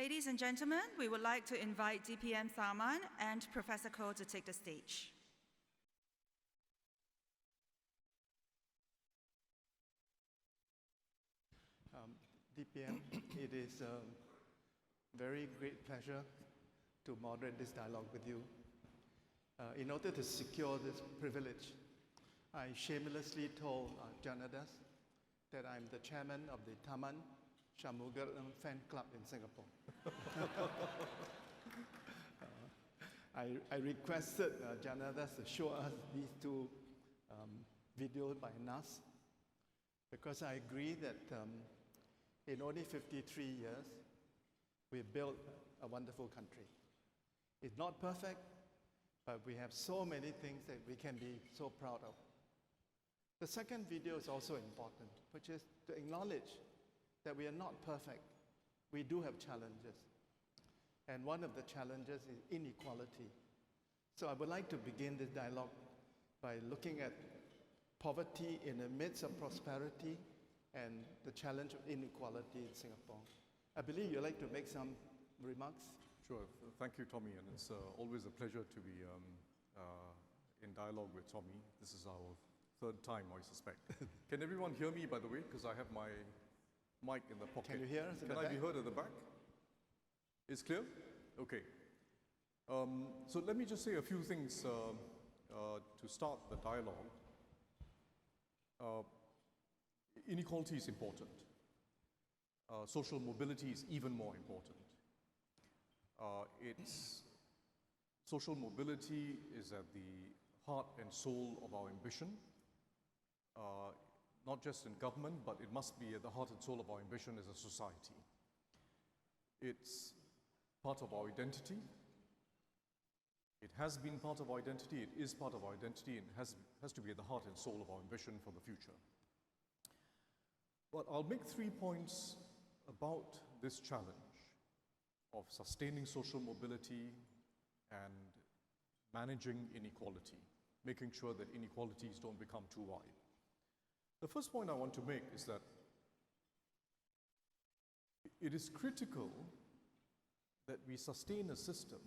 Ladies and gentlemen, we would like to invite DPM Tharman and Professor Koh to take the stage. DPM, it is a very great pleasure to moderate this dialogue with you. In order to secure this privilege, I shamelessly told Janadas that I'm the chairman of the Tharman Shanmugaratnam fan club in Singapore. I requested Janadas to show us these two videos by NAS because I agree that in only 53 years, we built a wonderful country. It's not perfect, but we have so many things that we can be so proud of. The second video is also important, which is to acknowledge that we are not perfect. We do have challenges. And one of the challenges is inequality. So I would like to begin this dialogue by looking at poverty in the midst of prosperity and the challenge of inequality in Singapore. I believe you'd like to make some remarks. Sure. Thank you, Tommy. And it's always a pleasure to be in dialogue with Tommy. This is our third time, I suspect. Can everyone hear me, by the way? Because I have my mic in the pocket. Can you hear us? Can I be heard at the back? It's clear? Okay. So let me just say a few things to start the dialogue. Inequality is important. Social mobility is even more important. Social mobility is at the heart and soul of our ambition, not just in government, but it must be at the heart and soul of our ambition as a society. It's part of our identity. It has been part of our identity, it is part of our identity, and has to be at the heart and soul of our ambition for the future. But I'll make 3 points about this challenge of sustaining social mobility and managing inequality, making sure that inequalities don't become too wide. The first point I want to make is that it is critical that we sustain a system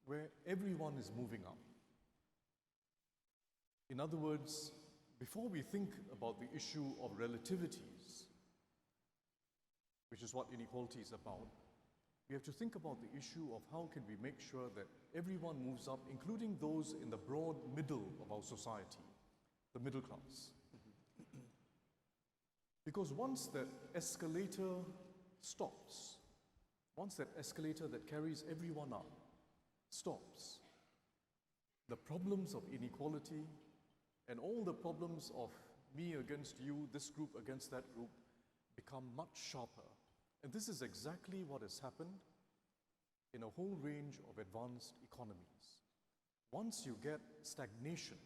where everyone is moving up. In other words, before we think about the issue of relativities, which is what inequality is about, we have to think about the issue of how can we make sure that everyone moves up, including those in the broad middle of our society, the middle class. Because once that escalator stops, once that escalator that carries everyone up stops, the problems of inequality and all the problems of me against you, this group against that group, become much sharper. And this is exactly what has happened in a whole range of advanced economies. Once you get stagnation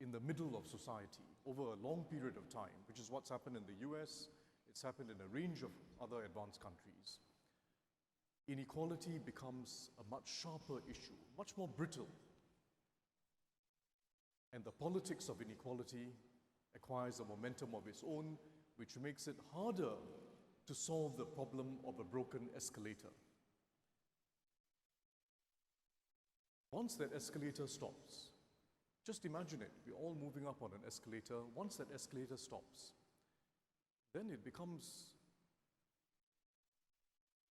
in the middle of society over a long period of time, which is what's happened in the US, it's happened in a range of other advanced countries, inequality becomes a much sharper issue, much more brittle. And the politics of inequality acquires a momentum of its own, which makes it harder to solve the problem of a broken escalator. Once that escalator stops, just imagine it, we're all moving up on an escalator. Once that escalator stops, then it becomes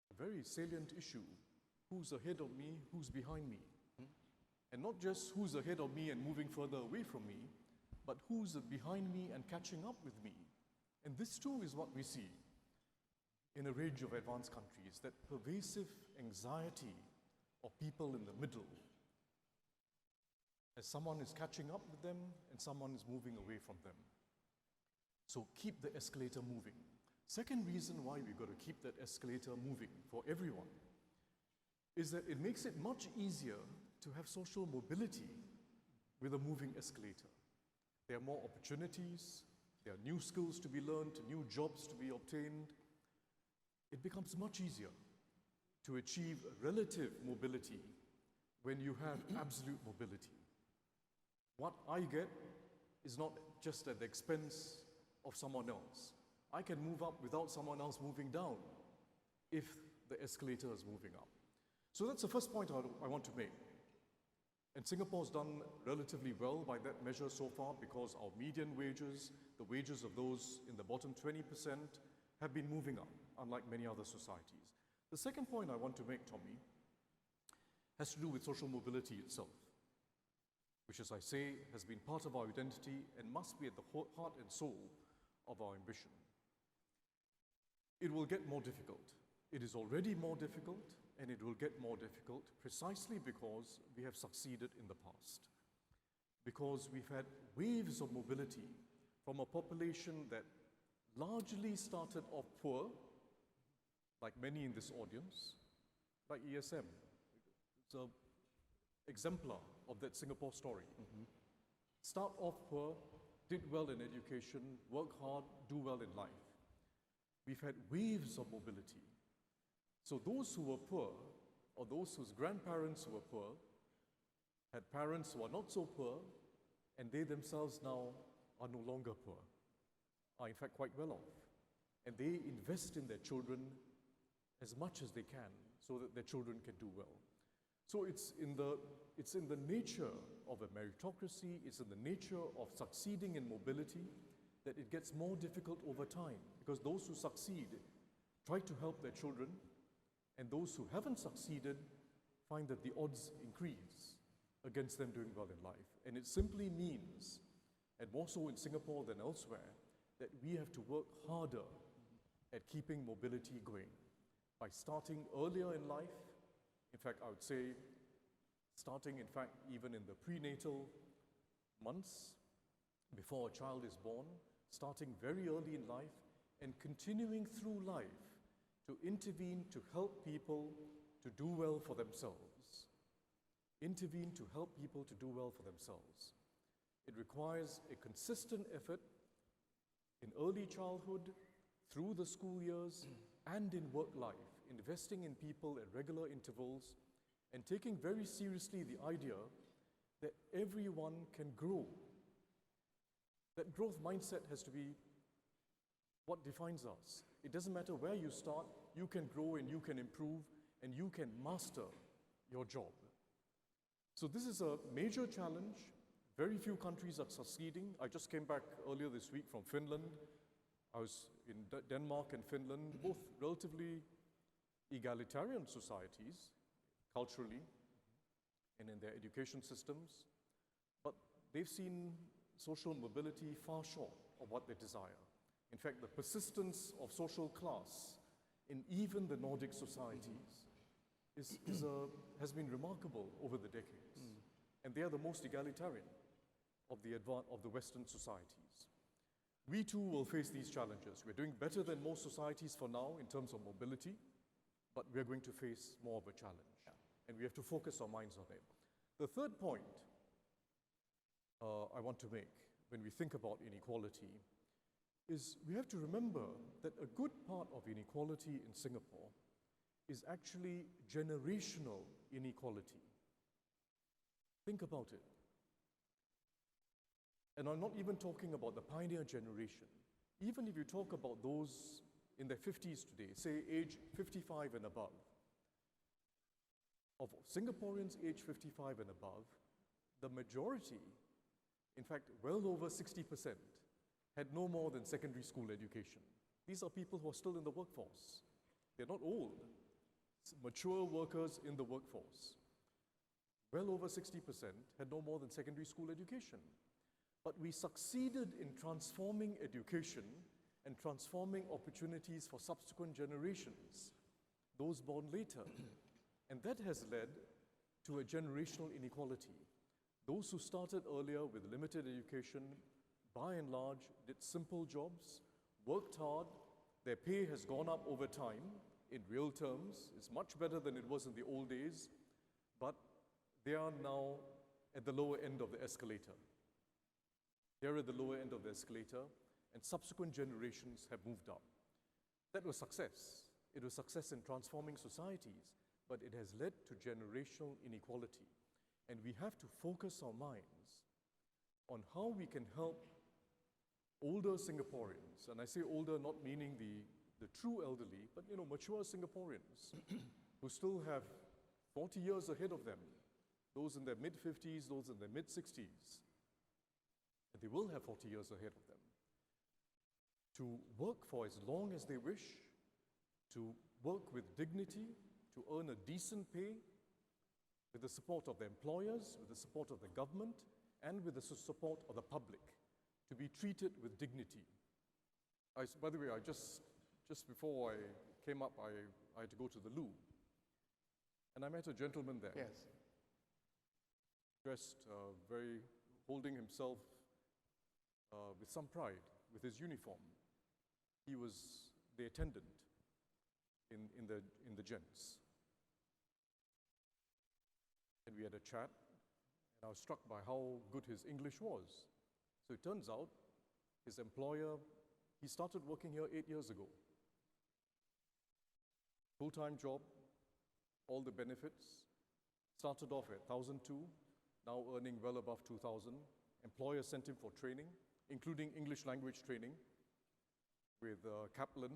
a very salient issue. Who's ahead of me, who's behind me? And not just who's ahead of me and moving further away from me, but who's behind me and catching up with me. And this too is what we see in a range of advanced countries, that pervasive anxiety of people in the middle as someone is catching up with them and someone is moving away from them. So keep the escalator moving. Second reason why we've got to keep that escalator moving for everyone is that it makes it much easier to have social mobility with a moving escalator. There are more opportunities, there are new skills to be learned, new jobs to be obtained. It becomes much easier to achieve relative mobility when you have absolute mobility. What I get is not just at the expense of someone else. I can move up without someone else moving down if the escalator is moving up. So that's the first point I want to make. And Singapore's done relatively well by that measure so far because our median wages, the wages of those in the bottom 20%, have been moving up, unlike many other societies. The second point I want to make, Tommy, has to do with social mobility itself, which, as I say, has been part of our identity and must be at the heart and soul of our ambition. It will get more difficult. It is already more difficult, and it will get more difficult precisely because we have succeeded in the past. Because we've had waves of mobility from a population that largely started off poor, like many in this audience, like ESM. It's an exemplar of that Singapore story. Start off poor, did well in education, work hard, do well in life. We've had waves of mobility. So those who were poor, or those whose grandparents were poor, had parents who are not so poor, and they themselves now are no longer poor, are in fact quite well off. And they invest in their children as much as they can so that their children can do well. So it's in the nature of a meritocracy, it's in the nature of succeeding in mobility that it gets more difficult over time, because those who succeed try to help their children, and those who haven't succeeded find that the odds increase against them doing well in life. And it simply means, and more so in Singapore than elsewhere, that we have to work harder at keeping mobility going by starting earlier in life. In fact, I would say starting, in fact, even in the prenatal months before a child is born, starting very early in life and continuing through life to intervene to help people to do well for themselves. Intervene to help people to do well for themselves. It requires a consistent effort in early childhood, through the school years, and in work life, investing in people at regular intervals, and taking very seriously the idea that everyone can grow. That growth mindset has to be what defines us. It doesn't matter where you start, you can grow and you can improve and you can master your job. So this is a major challenge. Very few countries are succeeding. I just came back earlier this week from Finland. I was in Denmark and Finland, both relatively egalitarian societies, culturally and in their education systems, but they've seen social mobility far short of what they desire. In fact, the persistence of social class in even the Nordic societies has been remarkable over the decades. And they are the most egalitarian of the Western societies. We too will face these challenges. We're doing better than most societies for now in terms of mobility, but we're going to face more of a challenge. And we have to focus our minds on it. The third point I want to make when we think about inequality is we have to remember that a good part of inequality in Singapore is actually generational inequality. Think about it. And I'm not even talking about the pioneer generation. Even if you talk about those in their 50s today, say age 55 and above, of Singaporeans age 55 and above, the majority, in fact, well over 60%, had no more than secondary school education. These are people who are still in the workforce. They're not old, mature workers in the workforce. Well over 60% had no more than secondary school education. But we succeeded in transforming education and transforming opportunities for subsequent generations, those born later. And that has led to a generational inequality. Those who started earlier with limited education, by and large, did simple jobs, worked hard, their pay has gone up over time in real terms. It's much better than it was in the old days, but they are now at the lower end of the escalator. They're at the lower end of the escalator, and subsequent generations have moved up. That was success. It was success in transforming societies, but it has led to generational inequality. And we have to focus our minds on how we can help older Singaporeans, and I say older not meaning the the true elderly, but mature Singaporeans who still have 40 years ahead of them, those in their mid-50s, those in their mid-60s, and they will have 40 years ahead of them, to work for as long as they wish, to work with dignity, to earn a decent pay, with the support of their employers, with the support of the government, and with the support of the public, to be treated with dignity. By the way, just before I came up, I had to go to the loo, and I met a gentleman there. Yes. Dressed holding himself with some pride, with his uniform. He was the attendant in the gents. And we had a chat, and I was struck by how good his English was. So it turns out, his employer, he started working here 8 years ago. Full-time job, all the benefits, started off at 1,002, now earning well above 2,000. Employer sent him for training, including English language training with Kaplan.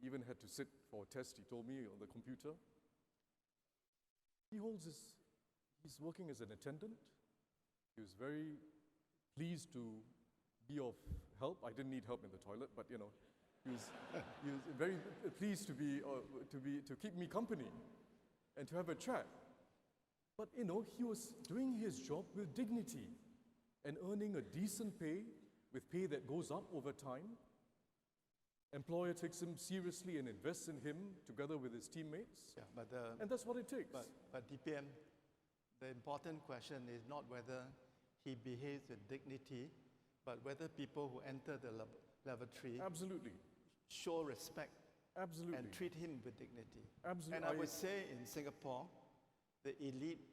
Even had to sit for a test, he told me, on the computer. He's working as an attendant. He was very pleased to be of help. I didn't need help in the toilet, but he was very pleased to keep me company and to have a chat. But he was doing his job with dignity and earning a decent pay, with pay that goes up over time. Employer takes him seriously and invests in him together with his teammates. Yeah, but and that's what it takes. But DPM, the important question is not whether he behaves with dignity, but whether people who enter the lavatory Absolutely. show respect Absolutely. and treat him with dignity. Absolutely. And I would say in Singapore, the elite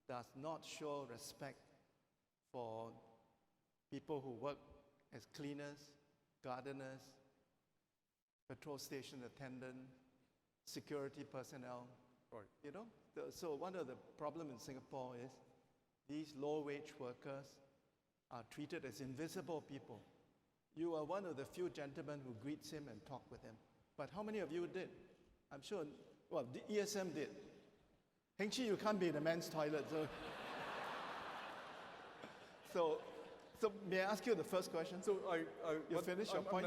does not show respect for people who work as cleaners, gardeners, petrol station attendant, security personnel. Right. So one of the problems in Singapore is these low-wage workers are treated as invisible people. You are one of the few gentlemen who greets him and talk with him. But how many of you did? I'm sure, the ESM did. Heng Chi, you can't be in the men's toilet, so may I ask you the first question? So You finished your point?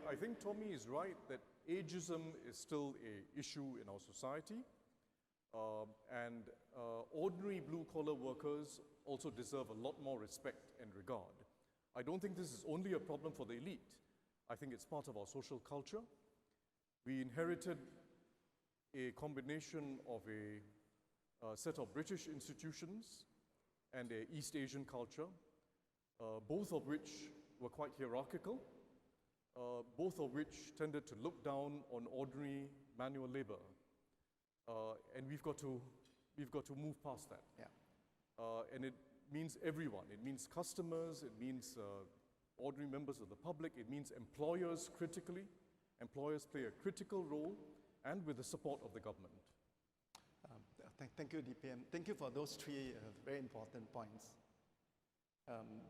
I think Tommy is right that ageism is still an issue in our society. And ordinary blue-collar workers also deserve a lot more respect and regard. I don't think this is only a problem for the elite. I think it's part of our social culture. We inherited a combination of a set of British institutions and an East Asian culture, both of which were quite hierarchical, both of which tended to look down on ordinary manual labor. And we've got to move past that. Yeah. And it means everyone. It means customers, it means ordinary members of the public, it means employers critically. Employers play a critical role, and with the support of the government. Thank you, DPM. Thank you for those three very important points.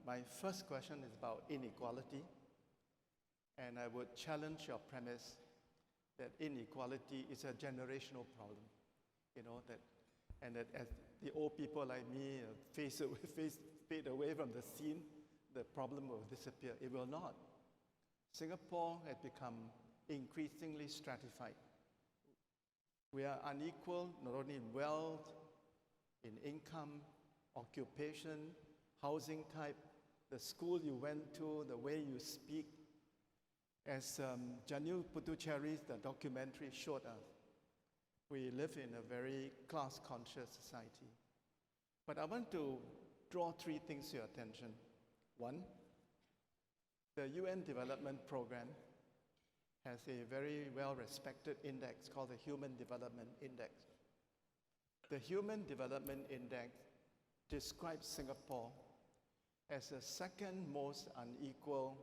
My first question is about inequality, and I would challenge your premise that inequality is a generational problem. That as the old people like me fade away from the scene, the problem will disappear. It will not. Singapore has become increasingly stratified. We are unequal not only in wealth, in income, occupation, housing type, the school you went to, the way you speak. As Janil Puthucheary's the documentary showed us, we live in a very class-conscious society. But I want to draw three things to your attention. One, the UN Development Program has a very well-respected index called the Human Development Index. The Human Development Index describes Singapore as the second most unequal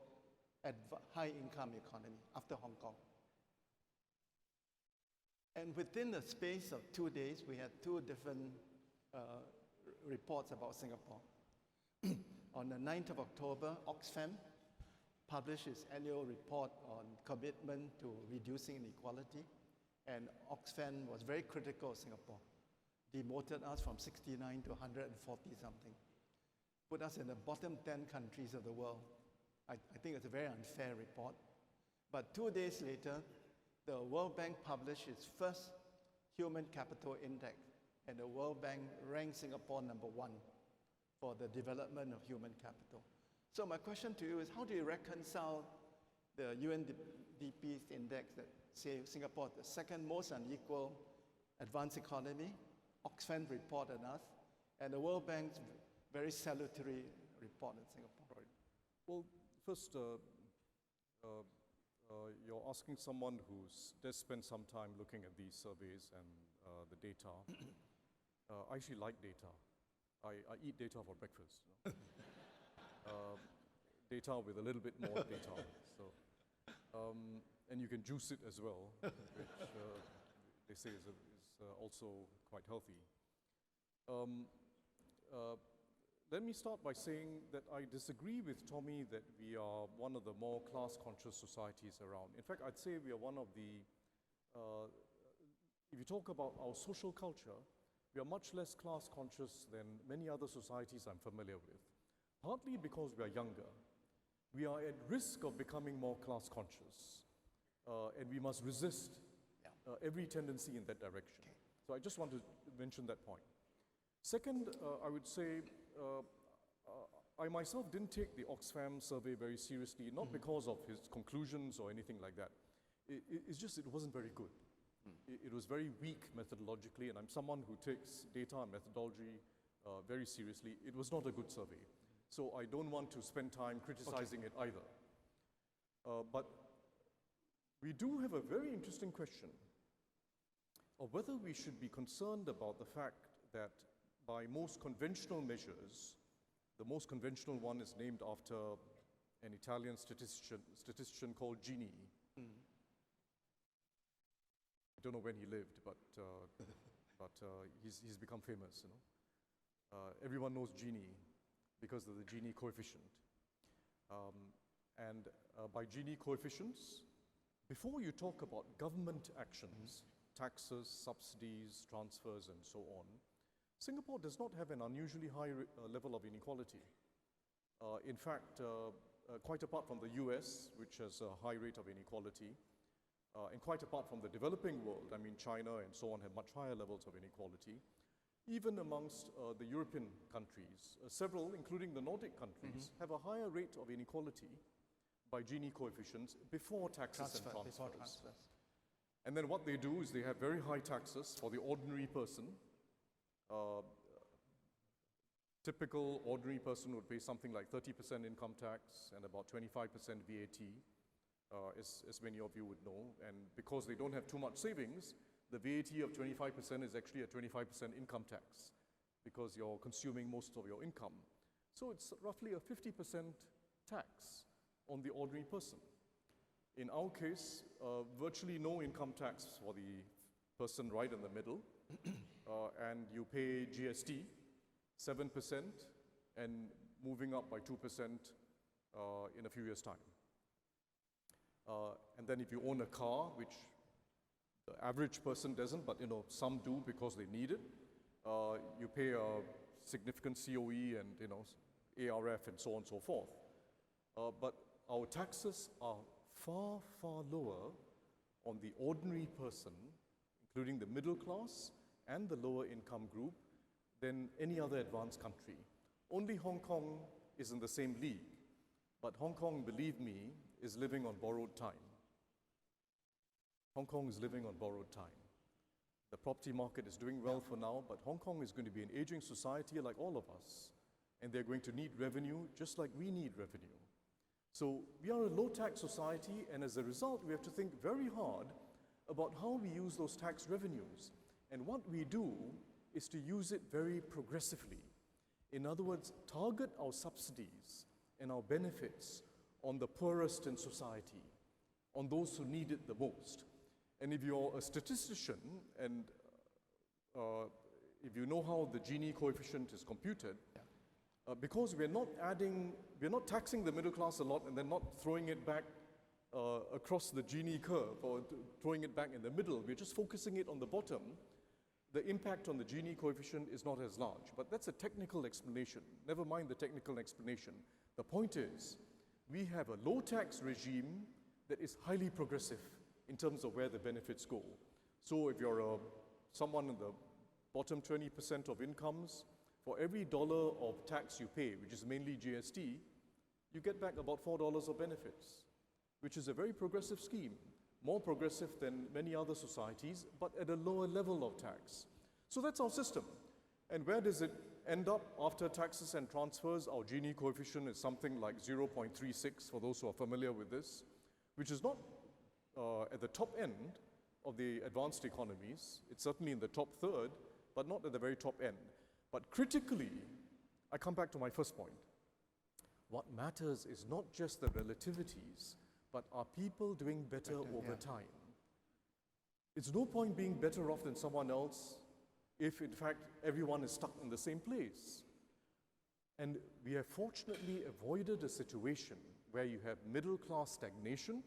high-income economy after Hong Kong. And within the space of 2 days, we had two different reports about Singapore. On the 9th of October, Oxfam published its annual report on commitment to reducing inequality, and Oxfam was very critical of Singapore, demoted us from 69 to 140 something, put us in the bottom 10 countries of the world. I think it's a very unfair report. But 2 days later, the World Bank published its first Human Capital Index, and the World Bank ranked Singapore #1 for the development of human capital. So my question to you is, how do you reconcile the UNDP's index that says Singapore is the second most unequal advanced economy, Oxfam report on us, and the World Bank's very salutary report on Singapore? Right. Well, first, you're asking someone who's just spent some time looking at these surveys and the data. I actually like data. I eat data for breakfast. You know? Data with a little bit more data. So, and you can juice it as well, which they say is also quite healthy. Let me start by saying that I disagree with Tommy that we are one of the more class-conscious societies around. In fact, I'd say we are one of the, if you talk about our social culture, we are much less class-conscious than many other societies I'm familiar with. Partly because we are younger. We are at risk of becoming more class-conscious, and we must resist every tendency in that direction. Okay. So I just want to mention that point. Second, I would say, I myself didn't take the Oxfam survey very seriously, not because of his conclusions or anything like that. It's just, it wasn't very good. It was very weak methodologically, and I'm someone who takes data and methodology very seriously. It was not a good survey. So I don't want to spend time criticizing it either. But we do have a very interesting question of whether we should be concerned about the fact that by most conventional measures, the most conventional one is named after an Italian statistician called Gini. I don't know when he lived, but he's become famous. You know, everyone knows Gini because of the Gini coefficient. And by Gini coefficients, before you talk about government actions, taxes, subsidies, transfers, and so on, Singapore does not have an unusually high level of inequality. In fact, quite apart from the US, which has a high rate of inequality, and quite apart from the developing world, I mean China and so on have much higher levels of inequality, even amongst the European countries, several, including the Nordic countries, have a higher rate of inequality by Gini coefficients before taxes and transfers. And then what they do is they have very high taxes for the ordinary person. Typical ordinary person would pay something like 30% income tax and about 25% VAT, as many of you would know. And because they don't have too much savings, the VAT of 25% is actually a 25% income tax because you're consuming most of your income. So it's roughly a 50% tax on the ordinary person. In our case, virtually no income tax for the person right in the middle, and you pay GST, 7%, and moving up by 2% in a few years' time. And then if you own a car, which the average person doesn't, but you know some do because they need it, you pay a significant COE and you know ARF and so on and so forth. But our taxes are far, far lower on the ordinary person, including the middle class and the lower income group, than any other advanced country. Only Hong Kong is in the same league, but Hong Kong, believe me, is living on borrowed time. Hong Kong is living on borrowed time. The property market is doing well for now, but Hong Kong is going to be an aging society like all of us, and they're going to need revenue just like we need revenue. So we are a low-tax society, and as a result, we have to think very hard about how we use those tax revenues. And what we do is to use it very progressively. In other words, target our subsidies and our benefits on the poorest in society, on those who need it the most. And if you're a statistician and if you know how the Gini coefficient is computed, because we're not taxing the middle class a lot and then not throwing it back across the Gini curve or throwing it back in the middle. We're just focusing it on the bottom. The impact on the Gini coefficient is not as large, but that's a technical explanation. Never mind the technical explanation. The point is, we have a low tax regime that is highly progressive in terms of where the benefits go. So if you're someone in the bottom 20% of incomes, for every dollar of tax you pay, which is mainly GST, you get back about $4 of benefits, which is a very progressive scheme, more progressive than many other societies, but at a lower level of tax. So that's our system. And where does it end up after taxes and transfers? Our Gini coefficient is something like 0.36, for those who are familiar with this, which is not at the top end of the advanced economies. It's certainly in the top third, but not at the very top end. But critically, I come back to my first point. What matters is not just the relativities, but are people doing better over time? It's no point being better off than someone else if, in fact, everyone is stuck in the same place. And we have fortunately avoided a situation where you have middle-class stagnation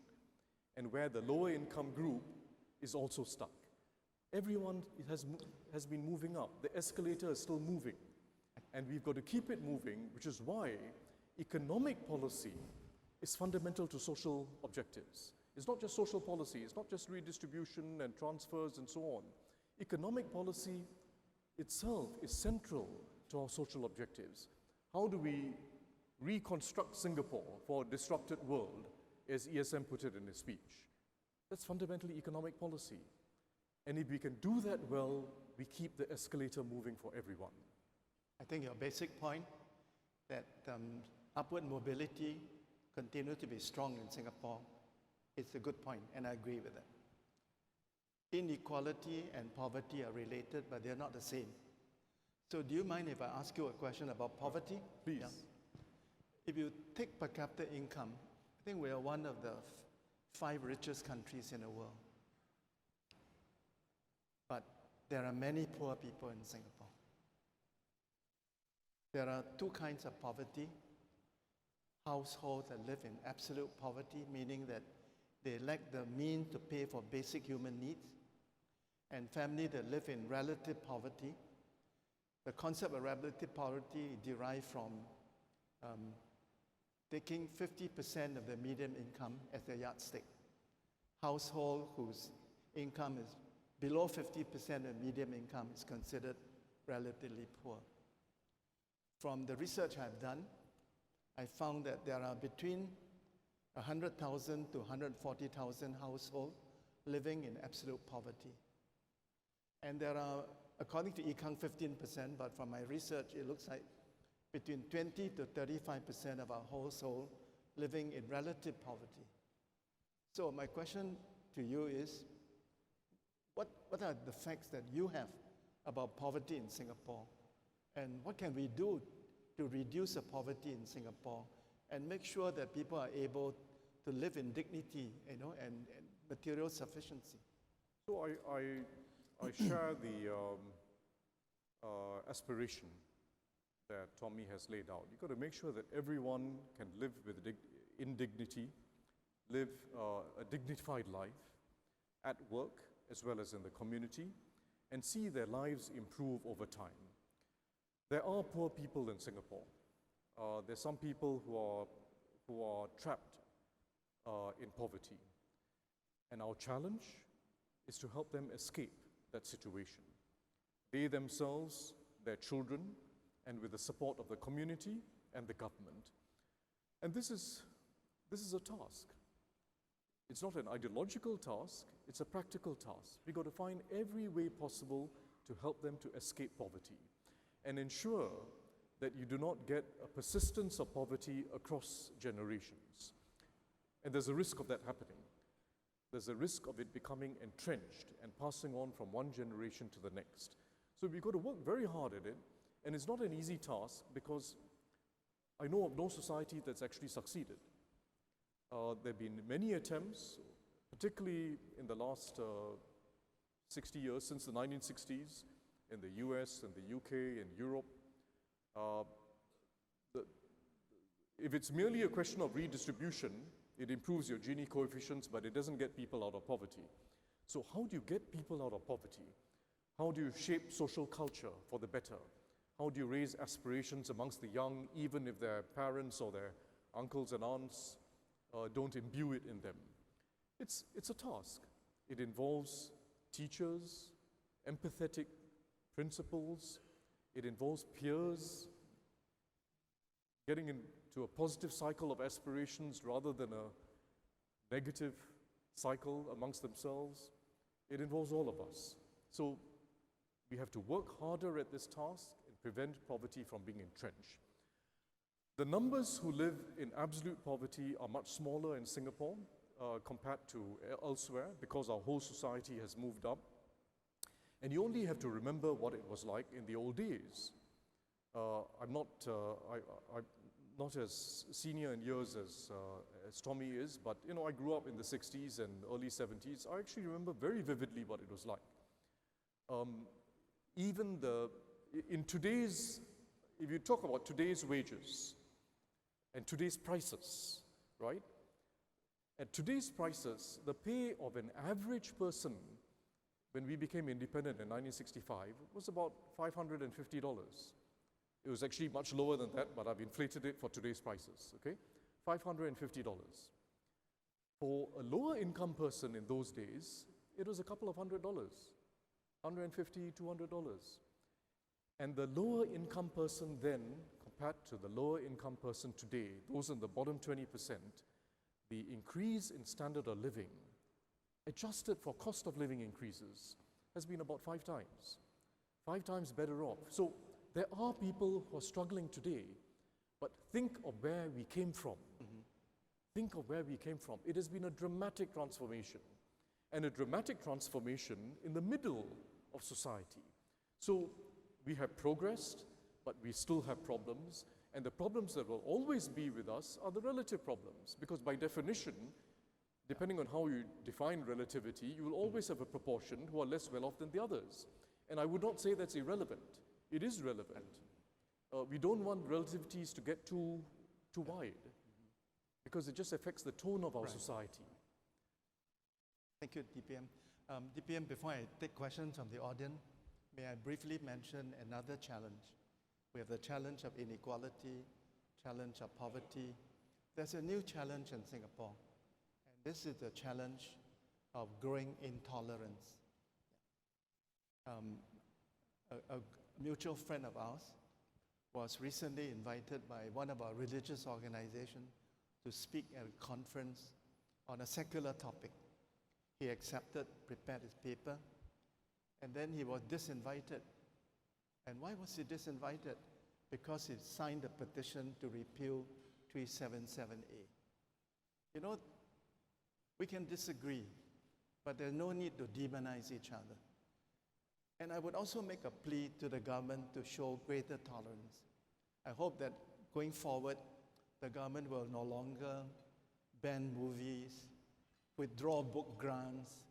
and where the lower income group is also stuck. Everyone has been moving up. The escalator is still moving. And we've got to keep it moving, which is why economic policy is fundamental to social objectives. It's not just social policy, it's not just redistribution and transfers and so on. Economic policy itself is central to our social objectives. How do we reconstruct Singapore for a disrupted world, as ESM put it in his speech? That's fundamentally economic policy. And if we can do that well, we keep the escalator moving for everyone. I think your basic point that upward mobility continue to be strong in Singapore, it's a good point, and I agree with that. Inequality and poverty are related, but they're not the same. So do you mind if I ask you a question about poverty? Please. Yeah. If you take per capita income, I think we are one of the 5 richest countries in the world. But there are many poor people in Singapore. There are 2 kinds of poverty. Households that live in absolute poverty, meaning that they lack the means to pay for basic human needs, and families that live in relative poverty. The concept of relative poverty derived from taking 50% of the median income as a yardstick. Household whose income is below 50% of median income is considered relatively poor. From the research I've done, I found that there are between 100,000 to 140,000 households living in absolute poverty. And there are, according to Econ, 15%, but from my research, it looks like between 20 to 35% of our households living in relative poverty. So my question to you is, what are the facts that you have about poverty in Singapore? And what can we do to reduce the poverty in Singapore and make sure that people are able to live in dignity, and material sufficiency? So I share the aspiration that Tommy has laid out. You've got to make sure that everyone can live in dignity, live a dignified life at work as well as in the community, and see their lives improve over time. There are poor people in Singapore. There's some people who are trapped in poverty. And our challenge is to help them escape that situation. They themselves, their children, and with the support of the community and the government. And this is a task. It's not an ideological task, it's a practical task. We've got to find every way possible to help them to escape poverty and ensure that you do not get a persistence of poverty across generations. And there's a risk of that happening. There's a risk of it becoming entrenched and passing on from one generation to the next. So we've got to work very hard at it, and it's not an easy task because I know of no society that's actually succeeded. There have been many attempts, particularly in the last 60 years, since the 1960s, in the US and the UK and Europe. if it's merely a question of redistribution, it improves your Gini coefficients, but it doesn't get people out of poverty. So how do you get people out of poverty? How do you shape social culture for the better? How do you raise aspirations amongst the young, even if their parents or their uncles and aunts don't imbue it in them? It's a task. It involves teachers, empathetic principals. It involves peers, getting into a positive cycle of aspirations rather than a negative cycle amongst themselves. It involves all of us. So we have to work harder at this task and prevent poverty from being entrenched. The numbers who live in absolute poverty are much smaller in Singapore compared to elsewhere because our whole society has moved up. And you only have to remember what it was like in the old days. I'm not as senior in years as Tommy is, but I grew up in the 60s and early 70s. I actually remember very vividly what it was like. If you talk about today's wages and today's prices, right? At today's prices, the pay of an average person when we became independent in 1965 was about $550. It was actually much lower than that, but I've inflated it for today's prices, okay? $550. For a lower income person in those days, it was a couple of $100, $150, $200. And the lower income person then, compared to the lower income person today, those in the bottom 20%, the increase in standard of living, adjusted for cost of living increases, has been about 5 times better off. So there are people who are struggling today, but think of where we came from. Think of where we came from. It has been a dramatic transformation, and a dramatic transformation in the middle of society. So we have progressed, but we still have problems, and the problems that will always be with us are the relative problems, because by definition, depending on how you define relativity, you will always have a proportion who are less well off than the others. And I would not say that's irrelevant. It is relevant. We don't want relativities to get too wide, because it just affects the tone of our society. Thank you, DPM. DPM, before I take questions from the audience, may I briefly mention another challenge? We have the challenge of inequality, challenge of poverty. There's a new challenge in Singapore, and this is the challenge of growing intolerance. A mutual friend of ours was recently invited by one of our religious organizations to speak at a conference on a secular topic. He accepted, prepared his paper, and then he was disinvited. And why was he disinvited? Because he signed a petition to repeal 377A. You know, we can disagree, but there's no need to demonize each other. And I would also make a plea to the government to show greater tolerance. I hope that going forward, the government will no longer ban movies, withdraw book grants.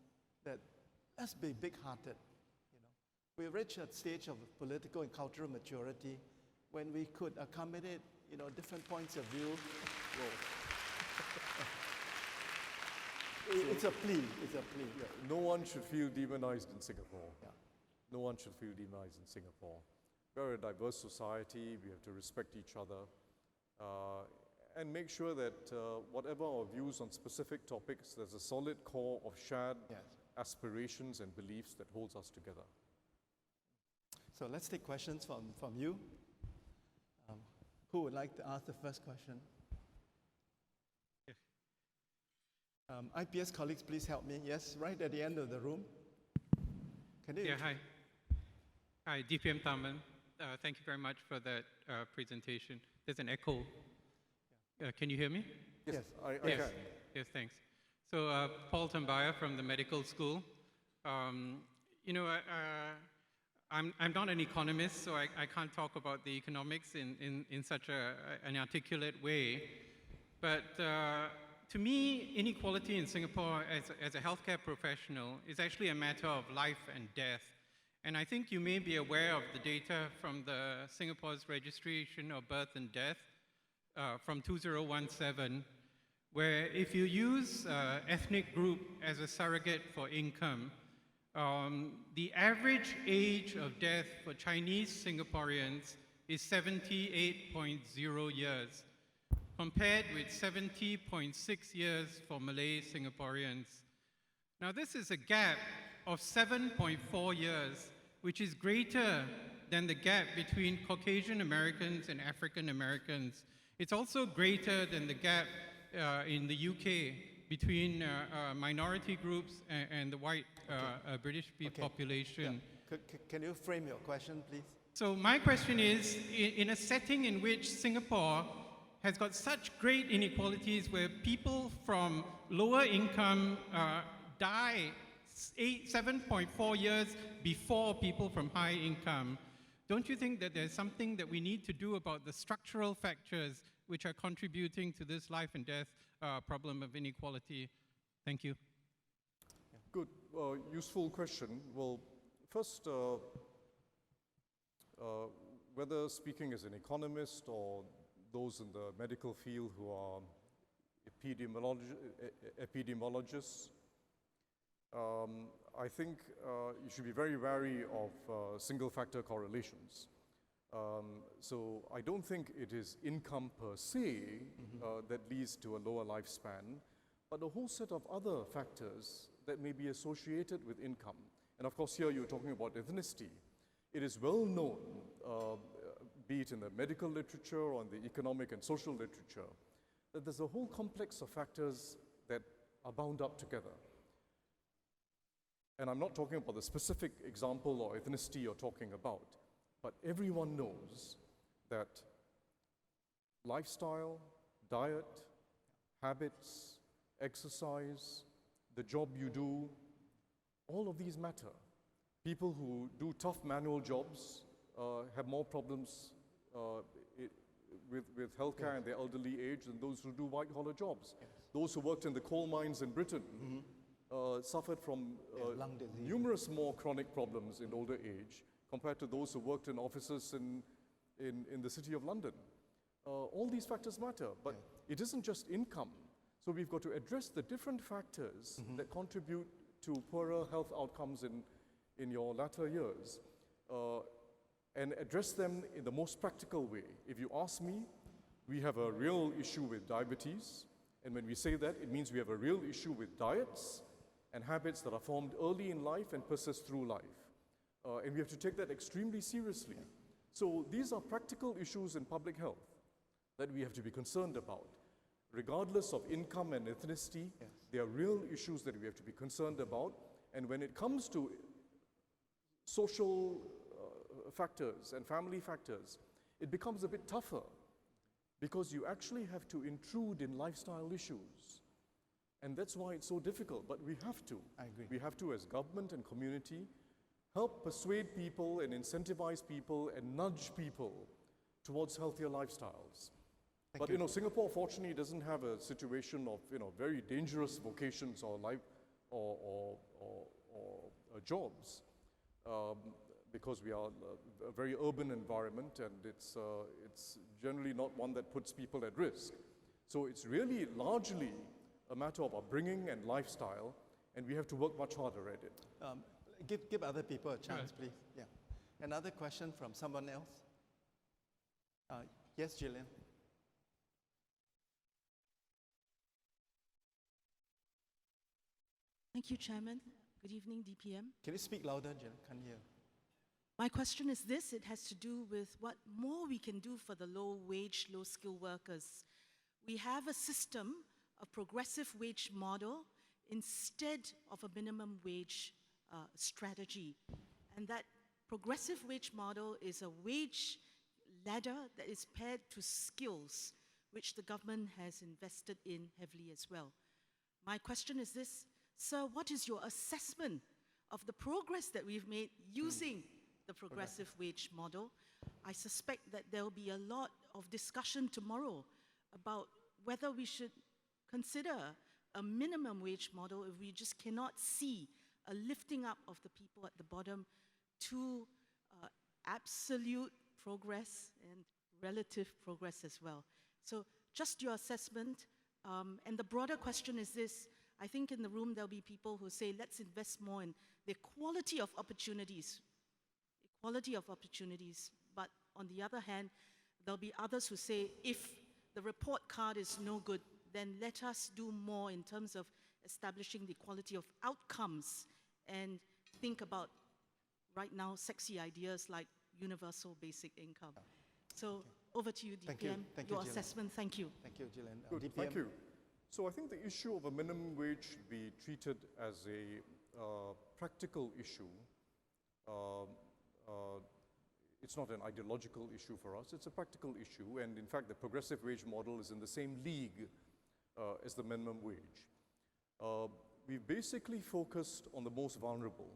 Let's be big-hearted. We reached a stage of political and cultural maturity when we could accommodate, different points of view. It's a plea. It's a plea. Yeah, no one should feel demonized in Singapore. Yeah. No one should feel demonized in Singapore. We're a diverse society. We have to respect each other and make sure that whatever our views on specific topics, there's a solid core of shared aspirations and beliefs that holds us together. So let's take questions from you. Who would like to ask the first question? IPS colleagues, please help me. Yes, right at the end of the room. Can you? Yeah, hi. Hi, DPM Tharman. Thank you very much for that presentation. There's an echo. Can you hear me? Yes, I can. Yes, thanks. So, Paul Tambaya from the medical school. I'm not an economist, so I can't talk about the economics in such an articulate way. But to me, inequality in Singapore as a healthcare professional is actually a matter of life and death. And I think you may be aware of the data from the Singapore's registration of birth and death. from 2017, where if you use ethnic group as a surrogate for income, the average age of death for Chinese Singaporeans is 78.0 years, compared with 70.6 years for Malay Singaporeans. Now, this is a gap of 7.4 years, which is greater than the gap between Caucasian Americans and African Americans. It's also greater than the gap in the UK between minority groups and the white British population. Yeah. Can you frame your question, please? So my question is, in a setting in which Singapore has got such great inequalities where people from lower income die 7.4 years before people from high income, don't you think that there's something that we need to do about the structural factors which are contributing to this life and death problem of inequality? Thank you. Good, useful question. Well, first, whether speaking as an economist or those in the medical field who are epidemiologists, I think you should be very wary of single factor correlations. So I don't think it is income per se that leads to a lower lifespan, but a whole set of other factors that may be associated with income. And of course here you're talking about ethnicity. It is well known, be it in the medical literature or in the economic and social literature, that there's a whole complex of factors that are bound up together. And I'm not talking about the specific example or ethnicity you're talking about, but everyone knows that lifestyle, diet, habits, exercise, the job you do, all of these matter. People who do tough manual jobs have more problems with healthcare and their elderly age than those who do white-collar jobs. Yes. Those who worked in the coal mines in Britain suffered from numerous more chronic problems in older age compared to those who worked in offices in the City of London. All these factors matter, but it isn't just income. So we've got to address the different factors that contribute to poorer health outcomes in your latter years, and address them in the most practical way. If you ask me, we have a real issue with diabetes, and when we say that, it means we have a real issue with diets and habits that are formed early in life and persist through life. And we have to take that extremely seriously. So these are practical issues in public health that we have to be concerned about. Regardless of income and ethnicity, they are real issues that we have to be concerned about. And when it comes to social factors and family factors, it becomes a bit tougher because you actually have to intrude in lifestyle issues. And that's why it's so difficult, but we have to. I agree. We have to, as government and community, help persuade people and incentivize people and nudge people towards healthier lifestyles. But Singapore fortunately doesn't have a situation of very dangerous vocations or life or jobs, because we are a very urban environment, and it's generally not one that puts people at risk. So it's really largely a matter of upbringing and lifestyle, and we have to work much harder at it. Give other people a chance, please. Yeah. Another question from someone else? Yes, Gillian. Thank you, Chairman. Good evening, DPM. Can you speak louder, Gillian? Can't hear. My question is this. It has to do with what more we can do for the low-wage, low-skill workers. We have a system, a progressive wage model, instead of a minimum wage strategy. And that progressive wage model is a wage ladder that is paired to skills, which the government has invested in heavily as well. My question is this. Sir, what is your assessment of the progress that we've made using the progressive wage model? I suspect that there will be a lot of discussion tomorrow about whether we should consider a minimum wage model if we just cannot see a lifting up of the people at the bottom to absolute progress and relative progress as well. So just your assessment. And the broader question is this. I think in the room there'll be people who say, let's invest more in the equality of opportunities. Equality of opportunities. But on the other hand, there'll be others who say, if the report card is no good, then let us do more in terms of establishing the equality of outcomes and think about, right now, sexy ideas like universal basic income. So over to you, DPM. Thank you. Thank you, Your Gillian. assessment. Thank you. Thank you, Gillian. Good, DPM? thank you. So I think the issue of a minimum wage should be treated as a practical issue. It's not an ideological issue for us, it's a practical issue, and in fact the progressive wage model is in the same league as the minimum wage. We've basically focused on the most vulnerable,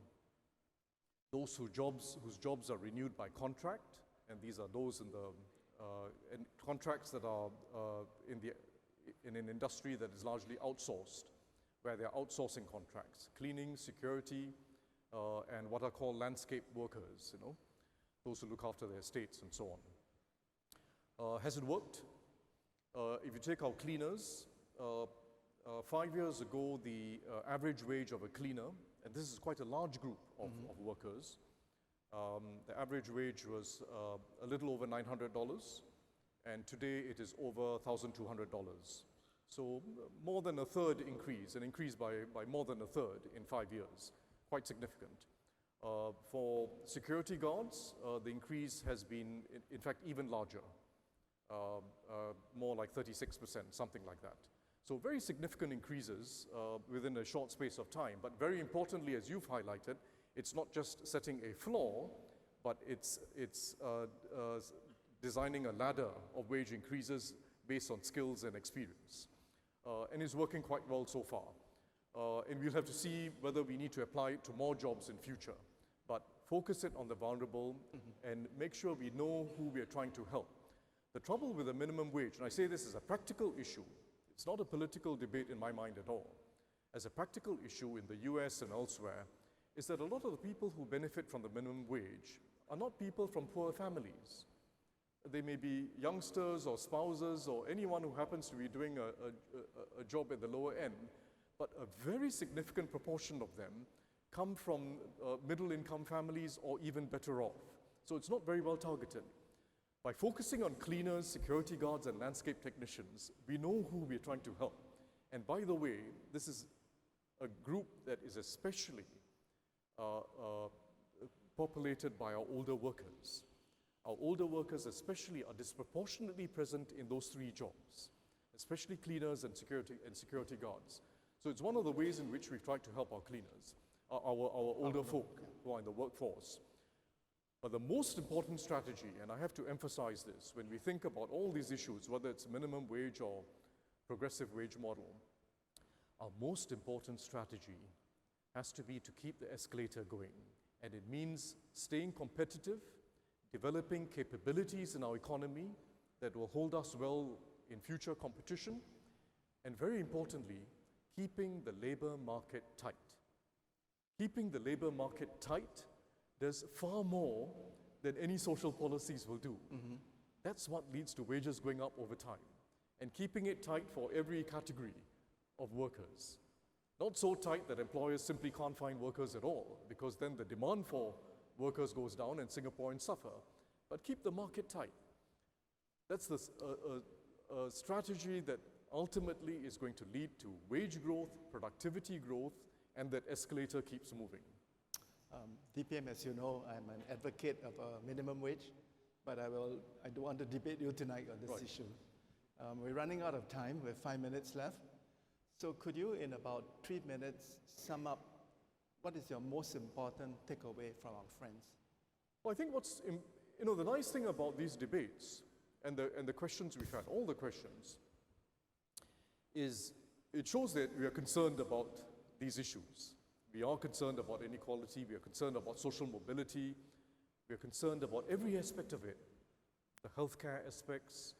those whose jobs are renewed by contract, and these are those in contracts that are in an industry that is largely outsourced, where they're outsourcing contracts, cleaning, security, and what are called landscape workers, those who look after their estates and so on. Has it worked? If you take our cleaners, 5 years ago, the average wage of a cleaner, and this is quite a large group of workers, the average wage was a little over $900, and today it is over $1,200. So more than a third increase, an increase by more than a third in 5 years, quite significant. For security guards, the increase has been, in fact, even larger, more like 36%, something like that. So very significant increases within a short space of time. But very importantly, as you've highlighted, it's not just setting a floor, but it's designing a ladder of wage increases based on skills and experience. And it's working quite well so far. And we'll have to see whether we need to apply it to more jobs in future. But focus it on the vulnerable and make sure we know who we are trying to help. The trouble with the minimum wage, and I say this as a practical issue, it's not a political debate in my mind at all. As a practical issue in the US and elsewhere, is that a lot of the people who benefit from the minimum wage are not people from poor families. They may be youngsters or spouses or anyone who happens to be doing a job at the lower end, but a very significant proportion of them come from middle-income families or even better off. So it's not very well targeted. By focusing on cleaners, security guards, and landscape technicians, we know who we're trying to help. And by the way, this is a group that is especially populated by our older workers. Our older workers especially are disproportionately present in those three jobs, especially cleaners and security guards. So it's one of the ways in which we've tried to help our cleaners, our older folk who are in the workforce. But the most important strategy, and I have to emphasize this, when we think about all these issues, whether it's minimum wage or progressive wage model, our most important strategy has to be to keep the escalator going. And it means staying competitive, developing capabilities in our economy that will hold us well in future competition, and very importantly, keeping the labor market tight. Keeping the labor market tight does far more than any social policies will do. That's what leads to wages going up over time, and keeping it tight for every category of workers. Not so tight that employers simply can't find workers at all, because then the demand for workers goes down and Singaporeans suffer. But keep the market tight. That's the strategy that ultimately is going to lead to wage growth, productivity growth, and that escalator keeps moving. DPM, as you know, I'm an advocate of a minimum wage, but I don't want to debate you tonight on this issue. We're running out of time. We have 5 minutes left. So could you, in about 3 minutes, sum up what is your most important takeaway from our friends? Well, I think the nice thing about these debates and the questions we've had, all the questions, is it shows that we are concerned about these issues. We are concerned about inequality, we are concerned about social mobility, we are concerned about every aspect of it, the healthcare aspects,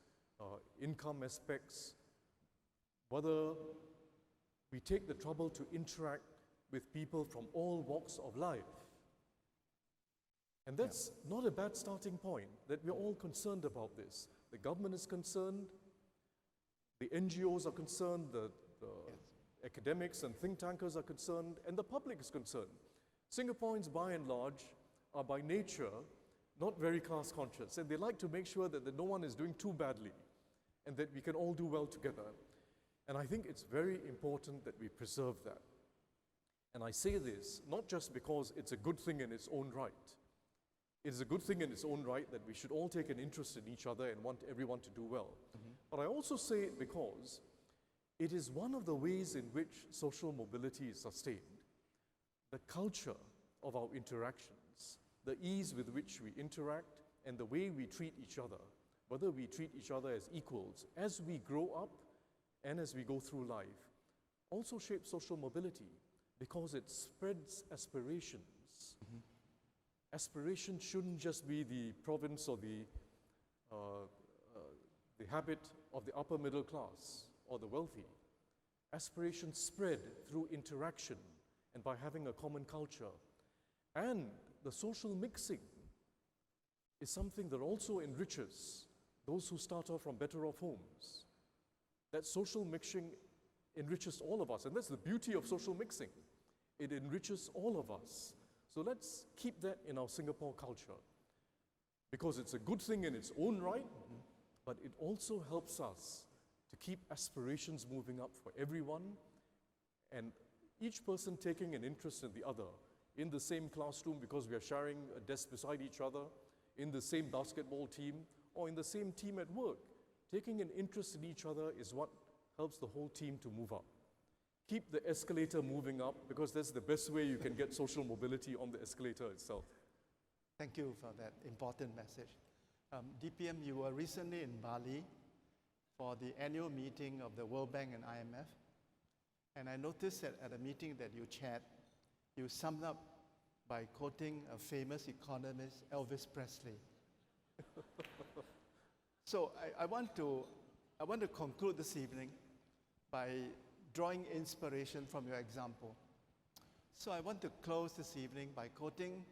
income aspects, whether we take the trouble to interact with people from all walks of life. And that's not a bad starting point, that we're all concerned about this. The government is concerned, the NGOs are concerned, the academics and think tankers are concerned, and the public is concerned. Singaporeans, by and large, are by nature not very class conscious, and they like to make sure that no one is doing too badly and that we can all do well together. And I think it's very important that we preserve that. And I say this not just because it's a good thing in its own right. It is a good thing in its own right that we should all take an interest in each other and want everyone to do well. But I also say it because it is one of the ways in which social mobility is sustained. The culture of our interactions, the ease with which we interact, and the way we treat each other, whether we treat each other as equals, as we grow up and as we go through life, also shapes social mobility because it spreads aspirations. Aspiration shouldn't just be the province or the habit of the upper middle class or the wealthy. Aspirations spread through interaction and by having a common culture. And the social mixing is something that also enriches those who start off from better off homes. That social mixing enriches all of us, and that's the beauty of social mixing. It enriches all of us. So let's keep that in our Singapore culture, because it's a good thing in its own right, but it also helps us to keep aspirations moving up for everyone, and each person taking an interest in the other, in the same classroom because we are sharing a desk beside each other, in the same basketball team, or in the same team at work. Taking an interest in each other is what helps the whole team to move up. Keep the escalator moving up, because that's the best way you can get social mobility on the escalator itself. Thank you for that important message. DPM, you were recently in Bali for the annual meeting of the World Bank and IMF, and I noticed that at a meeting that you chaired, you summed up by quoting a famous economist, Elvis Presley. So I want to conclude this evening by drawing inspiration from your example. So I want to close this evening by quoting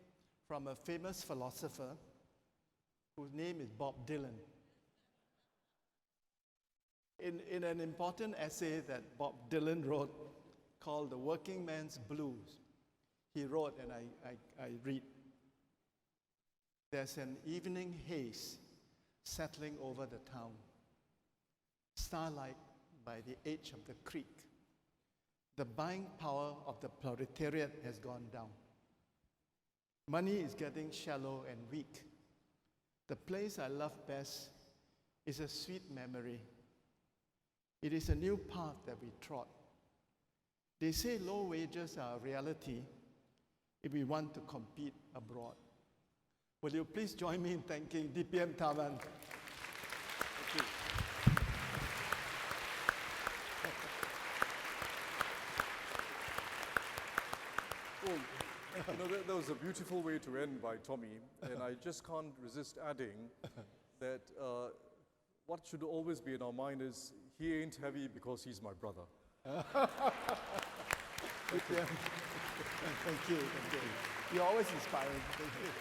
from a famous philosopher whose name is Bob Dylan. In an important essay that Bob Dylan wrote called The Working Man's Blues, he wrote, and I read, "There's an evening haze settling over the town, starlight by the edge of the creek. The buying power of the proletariat has gone down. Money is getting shallow and weak. The place I love best is a sweet memory. It is a new path that we trod. They say low wages are a reality if we want to compete abroad." Will you please join me in thanking DPM Tharman? Thank you. Well, that was a beautiful way to end by Tommy, and I just can't resist adding that what should always be in our mind is, he ain't heavy because he's my brother. Thank you. Thank you. You're always inspiring. Thank you.